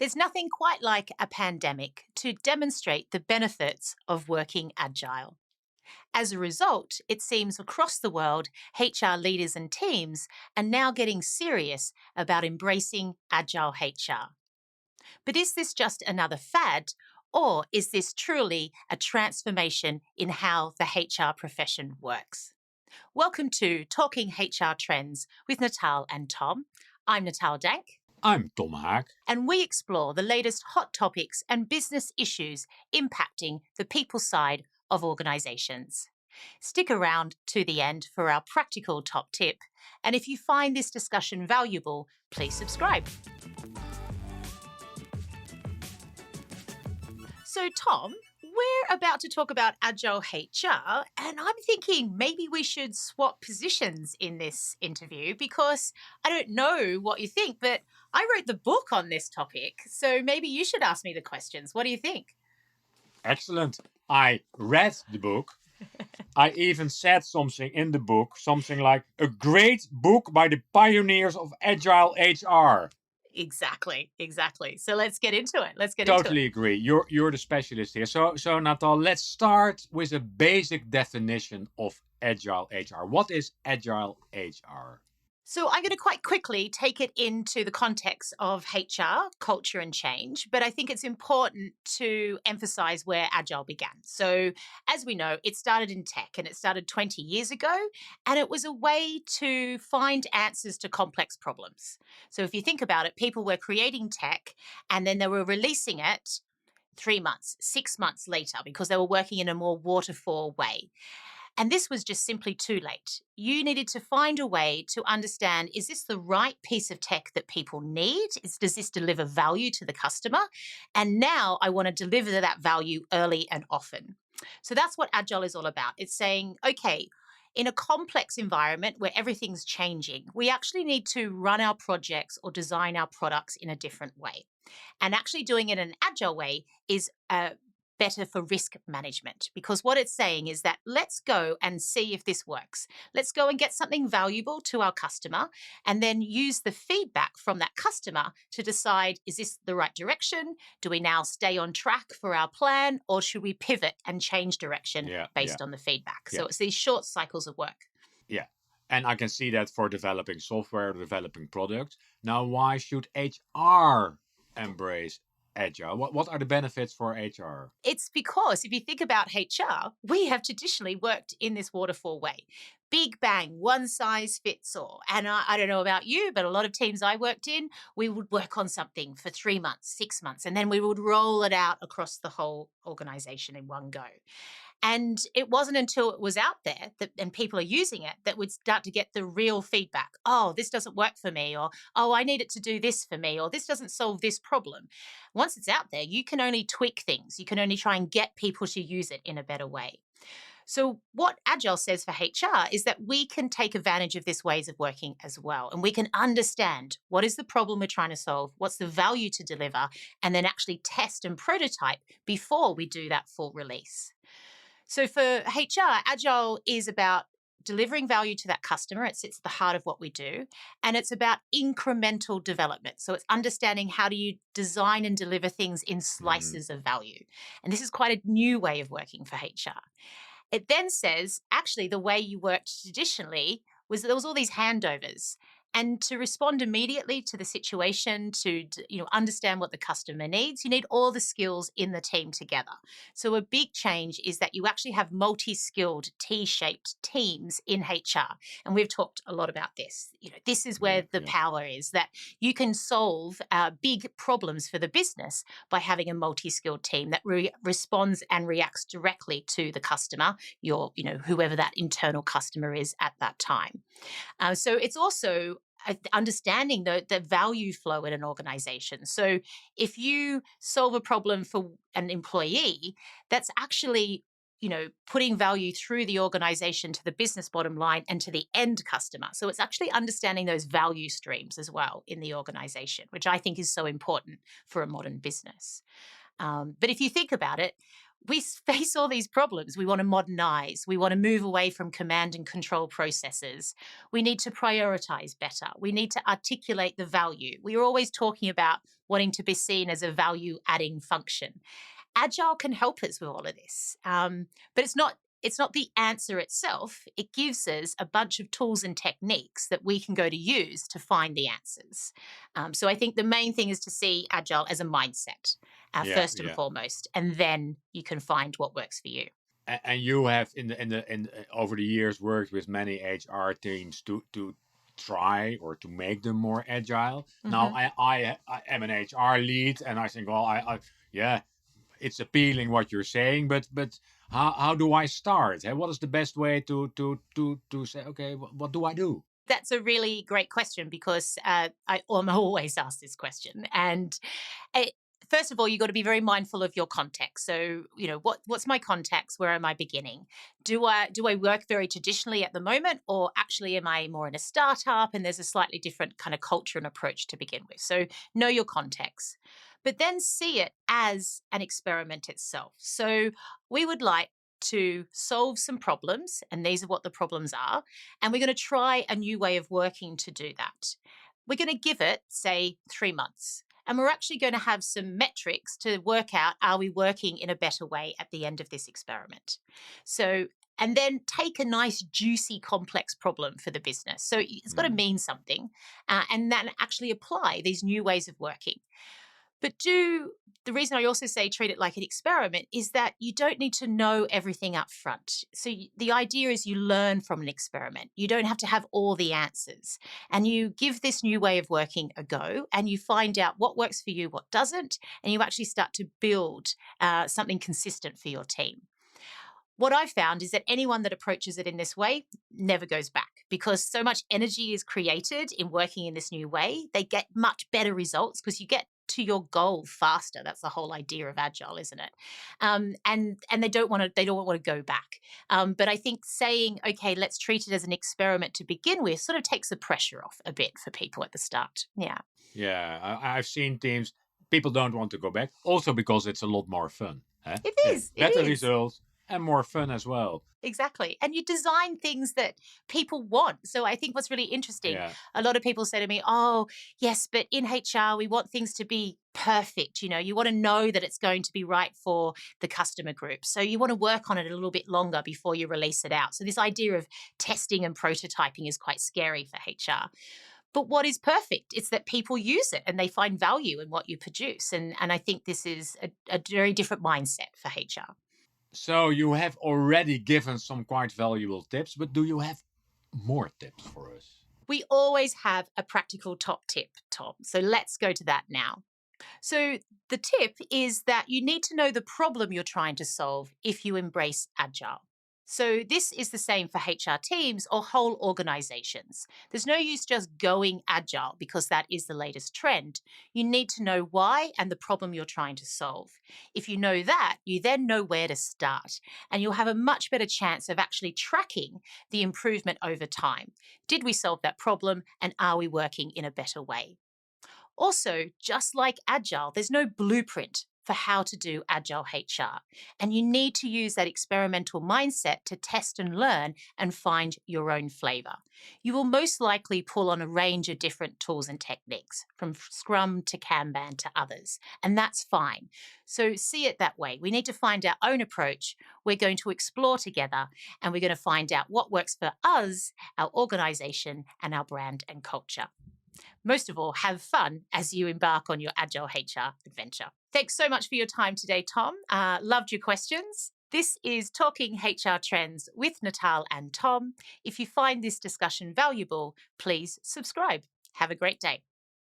There's nothing quite like a pandemic to demonstrate the benefits of working agile. As a result, it seems across the world, HR leaders and teams are now getting serious about embracing agile HR. But is this just another fad, or is this truly a transformation in how the HR profession works? Welcome to Talking HR Trends with Natal and Tom. I'm Natal Dank, I'm Tom Haak. and we explore the latest hot topics and business issues impacting the people side of organizations. Stick around to the end for our practical top tip, and if you find this discussion valuable, please subscribe. So, Tom, we're about to talk about Agile HR, and I'm thinking maybe we should swap positions in this interview because I don't know what you think, but I wrote the book on this topic. So maybe you should ask me the questions. What do you think? Excellent. I read the book. I even said something in the book, something like a great book by the pioneers of Agile HR. Exactly. So let's get into it. Totally agree. You're the specialist here. So Natal, let's start with a basic definition of Agile HR. What is Agile HR? So I'm going to quite quickly take it into the context of HR, culture and change, but I think it's important to emphasize where Agile began. So as we know, it started in tech and it started 20 years ago, and it was a way to find answers to complex problems. So if you think about it, people were creating tech and then they were releasing it 3 months, 6 months later because they were working in a more waterfall way. And this was just simply too late. You needed to find a way to understand, is this the right piece of tech that people need? Does this deliver value to the customer? And now I want to deliver that value early and often. So that's what Agile is all about. It's saying, okay, in a complex environment where everything's changing, we actually need to run our projects or design our products in a different way. And actually doing it in an agile way is better for risk management, because what it's saying is that let's go and see if this works. Let's go and get something valuable to our customer and then use the feedback from that customer to decide, is this the right direction? Do we now stay on track for our plan, or should we pivot and change direction Yeah. based on the feedback? So Yeah. it's these short cycles of work. Yeah. And I can see that for developing software, developing products. Now, why should HR embrace Agile? What are the benefits for HR? It's because if you think about HR, we have traditionally worked in this waterfall way. Big bang, one size fits all. And I don't know about you, but a lot of teams I worked in, we would work on something for 3 months, 6 months, and then we would roll it out across the whole organization in one go. And it wasn't until it was out there that, and people are using it, that we'd start to get the real feedback. Oh, this doesn't work for me, or oh, I need it to do this for me, or this doesn't solve this problem. Once it's out there, you can only tweak things. You can only try and get people to use it in a better way. So, what Agile says for HR is that we can take advantage of this ways of working as well. And we can understand what is the problem we're trying to solve, what's the value to deliver, and then actually test and prototype before we do that full release. So for HR, Agile is about delivering value to that customer. It sits at the heart of what we do. And it's about incremental development. So it's understanding, how do you design and deliver things in Mhm. slices of value. And this is quite a new way of working for HR. It then says, actually, the way you worked traditionally was that there was all these handovers. And to respond immediately to the situation, to understand what the customer needs, you need all the skills in the team together. So a big change is that you actually have multi-skilled T-shaped teams in HR, and we've talked a lot about this. This is Yeah, where the yeah. power is, that you can solve big problems for the business by having a multi-skilled team that responds and reacts directly to the customer, whoever that internal customer is at that time. So it's also understanding the value flow in an organization. So if you solve a problem for an employee, that's actually putting value through the organization to the business bottom line and to the end customer. So it's actually understanding those value streams as well in the organization, which I think is so important for a modern business. But if you think about it, we face all these problems. We want to modernize. We want to move away from command and control processes. We need to prioritize better. We need to articulate the value. We are always talking about wanting to be seen as a value adding function. Agile can help us with all of this, but it's not the answer itself. It gives us a bunch of tools and techniques that we can go to use to find the answers. So I think the main thing is to see Agile as a mindset, Yeah, first and yeah. foremost, and then you can find what works for you. And you have in over the years worked with many HR teams to try or to make them more agile. Now Hmm. I am an HR lead, and I think, well, yeah, it's appealing what you're saying, but how do I start? What is the best way to say, okay, what do I do? That's a really great question because I'm always asked this question, and it, first of all, you've got to be very mindful of your context. So, what's my context? Where am I beginning? Do I work very traditionally at the moment, or actually am I more in a startup and there's a slightly different kind of culture and approach to begin with? So, know your context, but then see it as an experiment itself. So, we would like to solve some problems, and these are what the problems are, and we're going to try a new way of working to do that. We're going to give it, say, 3 months. And we're actually going to have some metrics to work out, are we working in a better way at the end of this experiment? So, and then take a nice, juicy, complex problem for the business. So it's got to Hmm. mean something, and then actually apply these new ways of working. But the reason I also say treat it like an experiment is that you don't need to know everything up front. So the idea is you learn from an experiment. You don't have to have all the answers. And you give this new way of working a go and you find out what works for you, what doesn't, and you actually start to build something consistent for your team. What I've found is that anyone that approaches it in this way never goes back because so much energy is created in working in this new way. They get much better results because you get to your goal faster. That's the whole idea of agile, isn't it? And they don't want to go back. But I think saying, okay, let's treat it as an experiment to begin with, sort of takes the pressure off a bit for people at the start. Yeah, Yeah, yeah. I've seen teams. People don't want to go back, also because it's a lot more fun. It Yeah, is. It better is. results and more fun as well. Exactly. And you design things that people want. So I think what's really interesting, Yeah, a lot of people say to me, oh, yes, but in HR, we want things to be perfect. You want to know that it's going to be right for the customer group. So you want to work on it a little bit longer before you release it out. So this idea of testing and prototyping is quite scary for HR. But what is perfect? It's that people use it and they find value in what you produce. And I think this is a very different mindset for HR. so you have already given some quite valuable tips, but do you have more tips for us? We always have a practical top tip, Tom. So let's go to that now. So, the tip is that you need to know the problem you're trying to solve if you embrace Agile. So, this is the same for HR teams or whole organizations. There's no use just going Agile because that is the latest trend. You need to know why and the problem you're trying to solve. If you know that, you then know where to start, and you'll have a much better chance of actually tracking the improvement over time. Did we solve that problem, and are we working in a better way? Also, just like Agile, there's no blueprint for how to do Agile HR. And you need to use that experimental mindset to test and learn and find your own flavor. You will most likely pull on a range of different tools and techniques, from Scrum to Kanban to others, and that's fine. So see it that way. We need to find our own approach. We're going to explore together and we're going to find out what works for us, our organization, and our brand and culture. Most of all, have fun as you embark on your Agile HR adventure. Thanks so much for your time today, Tom. Loved your questions. This is Talking HR Trends with Natal and Tom. If you find this discussion valuable, please subscribe. Have a great day.